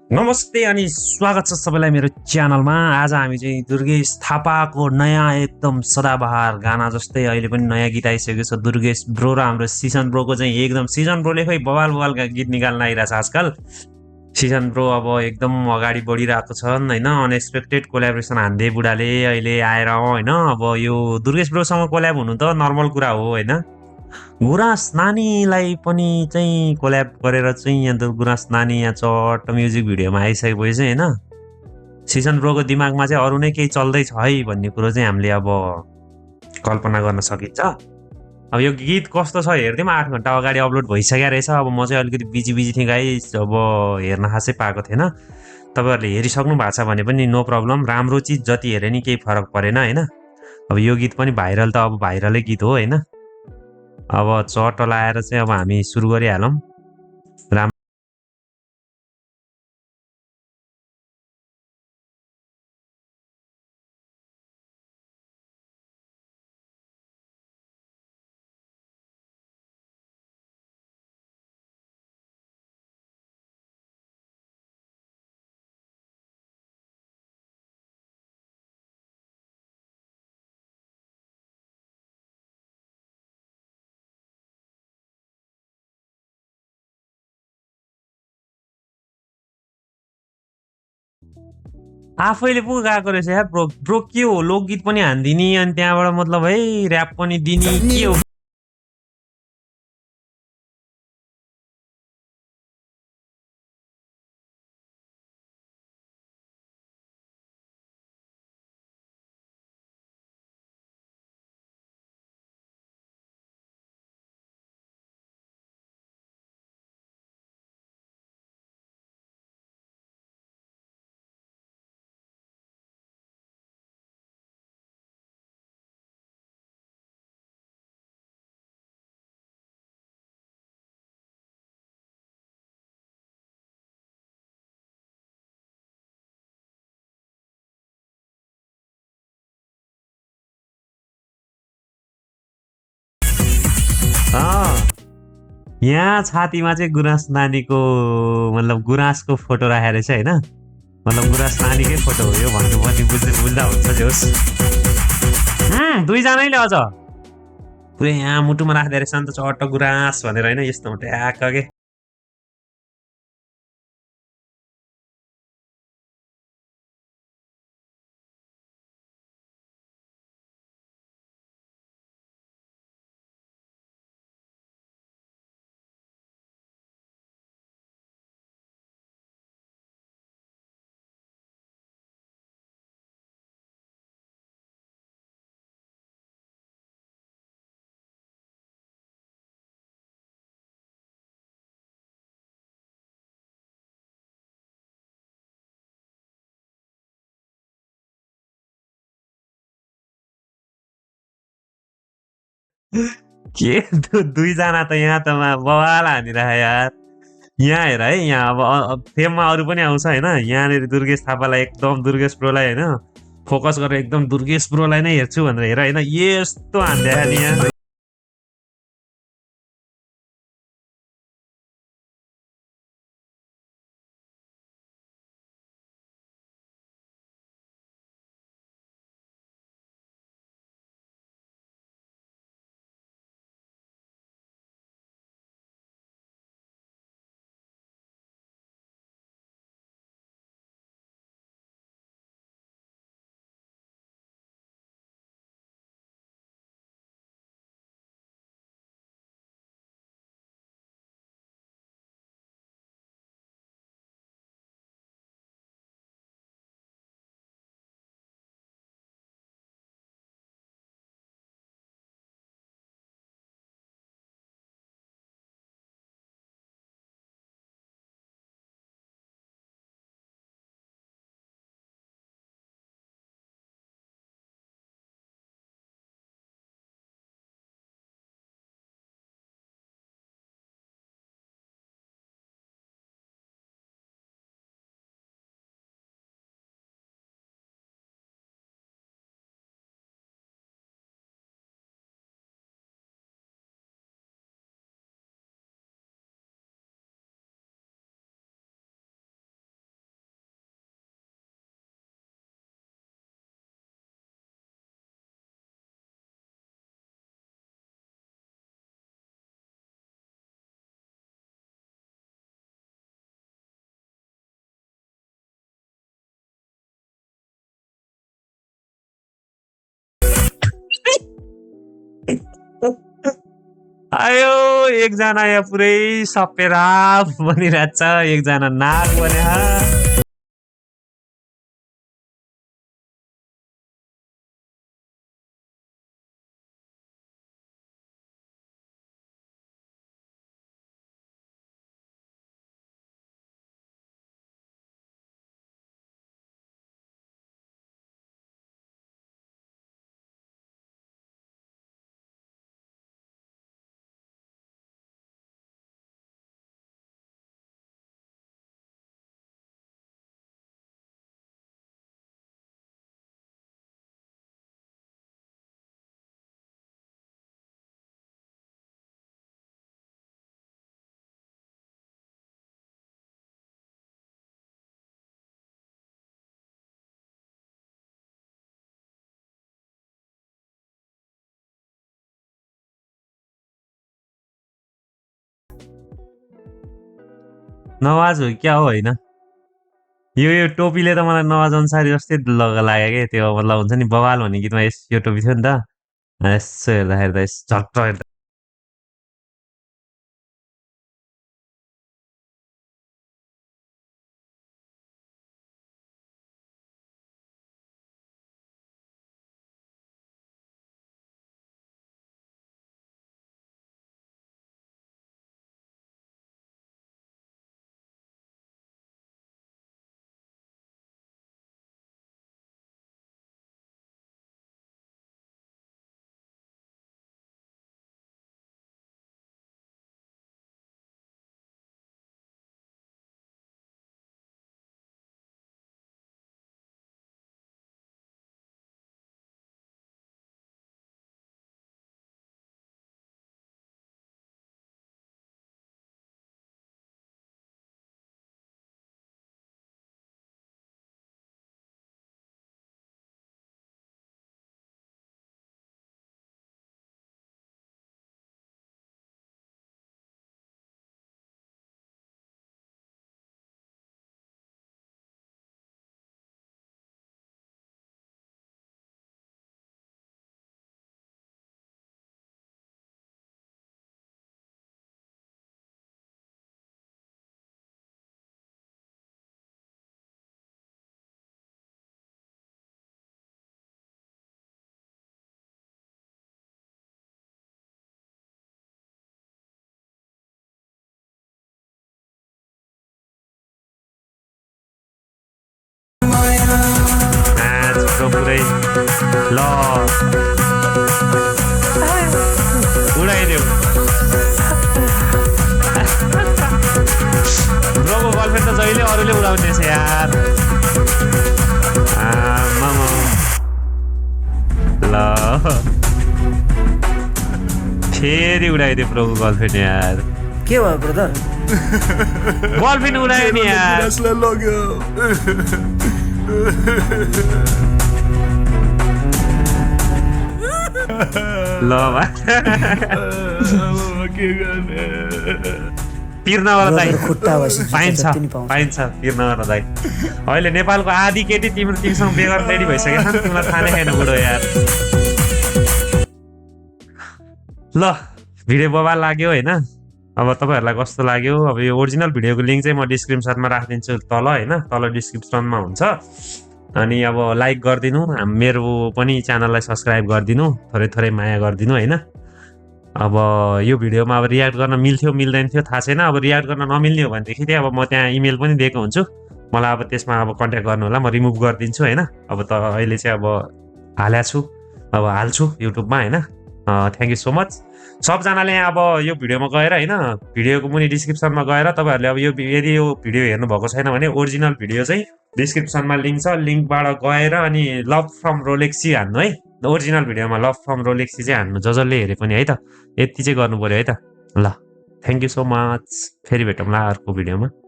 नमस्ते अनि स्वागत छ सबैलाई मेरो च्यानलमा। आज हामी चाहिँ दुर्गेश थापाको नयाँ एकदम सदाबहार गाना जस्तै अहिले पनि नयाँ गीत आइसकेको छ। दुर्गेश ब्रो र हाम्रो सिजन ब्रोको चाहिँ एकदम सिजन ब्रोले खै बवाल बवालका गीत निकाल्न आइरहेको छ आजकल। सिजन ब्रो अब एकदम अगाडि बढिरहेको छन् होइन। अनएक्सपेक्टेड कोलाबोरेसन हान्दै बुढाले अहिले आएर होइन। अब यो दुर्गेश ब्रोसँग कोल्याब हुनु त नर्मल कुरा हो होइन। गुराँस नानीलाई पनि चाहिँ कोल्याब गरेर चाहिँ यहाँ त गुराँस नानी यहाँ चट्ट म्युजिक भिडियोमा आइसकेपछि चाहिँ होइन सिजन ब्रोको दिमागमा चाहिँ अरू नै केही चल्दैछ है भन्ने कुरो चाहिँ हामीले अब कल्पना गर्न सकिन्छ। अब यो गीत कस्तो छ हेर्थ्यौँ 8 घन्टा अगाडि अपलोड भइसकेको रहेछ। अब म चाहिँ अलिकति बिजी बिजी थिएँ गाइस, अब हेर्न खासै पाएको थिएन। तपाईँहरूले हेरिसक्नु भएको छ भने पनि नो प्रब्लम, राम्रो चिज जति हेरे नि केही फरक परेन होइन। अब यो गीत पनि भाइरल त अब भाइरलै गीत हो होइन। अब चट्ट लाएर चाहिँ अब हामी सुरु गरिहालौँ। आफैले पो गएको रहेछ यार ब्रो। ब्रो के हो, लोकगीत पनि हानिदिने अनि त्यहाँबाट मतलब है ऱ्याप पनि दिने के हो? यहाँ छातीमा चाहिँ गुराँस नानीको मतलब गुराँसको फोटो राखेर चाहिँ होइन, मतलब गुराँस नानीकै फोटो हो यो भन्नु पनि बुझ्दा हुन्छ जे होस्। दुईजनाले अझ पुरै यहाँ मुटुमा राख्दै रहेछ नि त चट्ट गुराँस भनेर होइन, यस्तो ट्याक्क के के दुईजना त यहाँ त बवाल हानिरहे यार। यहाँ हेर है, यहाँ अब फेममा अरू पनि आउँछ होइन। यहाँनिर दुर्गेश थापालाई एकदम दुर्गेश प्रोलाई होइन फोकस गरेर एकदम दुर्गेश प्रोलाई नै हेर्छु भनेर हेर होइन, यस्तो हान्दै नि यहाँ। आयो एकजना यहाँ पुरै सपेरा बनिरहेछ एकजना नाग बने नवाज हो क्या हो होइन यो टोपीले त मलाई नवाज अनुसारी जस्तै लाग्यो क्या त्यो मतलब हुन्छ नि बवाल भन्ने गीतमा यो टोपी थियो नि त यसो हेर्दाखेरि त झट्ट हेर्दा पुरै ल उडाइदेऊ ब्रोको गर्लफ्रेन्ड त जहिले अरूले उडाउने छ यार ल फेरि उडाइदियो ब्रोको गर्लफ्रेन्ड यार के भयो ब्रदर गर्लफ्रेन्ड उडायो नि यार ल पिर्नवाला दाइ पाइन्छ पाइन्छ पिर्नवाला दाइ अहिले नेपालको आधी केटी तिमीसँग बिहे गर्न रेडी भइसकेको छ तिमीलाई थाहा नै छैन बुढो यार ल भिडियो बवाल लाग्यो होइन अब तपाईँहरूलाई कस्तो लाग्यो अब यो ओरिजिनल भिडियोको लिङ्क चाहिँ म डिस्क्रिप्सनमा राखिदिन्छु तल होइन तल डिस्क्रिप्सनमा हुन्छ अनि अब लाइक गरिदिनु मेरो पनि च्यानललाई सब्सक्राइब गरिदिनु थोरै थोरै माया गरिदिनु होइन अब यो भिडियोमा अब रियाक्ट गर्न मिल्थ्यो मिल्दैन थियो थाहा छैन अब रियाक्ट गर्न नमिल्ने हो भनेदेखि चाहिँ अब म त्यहाँ इमेल पनि दिएको हुन्छु मलाई अब त्यसमा अब कन्ट्याक्ट गर्नु होला म रिमुभ गरिदिन्छु होइन अब त अहिले चाहिँ अब हालेको छु अब हाल्छु युट्युबमा होइन थ्याङ्क यू सो मच सबजनाले अब यो भिडियोमा गएर होइन भिडियोको मुनि डिस्क्रिप्सनमा गएर तपाईँहरूले अब यो यदि यो भिडियो हेर्नु भएको छैन भने ओरिजिनल भिडियो चाहिँ डिस्क्रिप्सनमा लिङ्क छ लिङ्कबाट गएर अनि लभ फ्रम रोलेक्सी हान्नु है ओरिजिनल भिडियोमा लभ फ्रम रोलेक्सी चाहिँ हान्नु जसले हेरे पनि है त यति चाहिँ गर्नु पर्यो है त ल थ्याङ्क यू सो मच फेरि भेटौँला अर्को भिडियोमा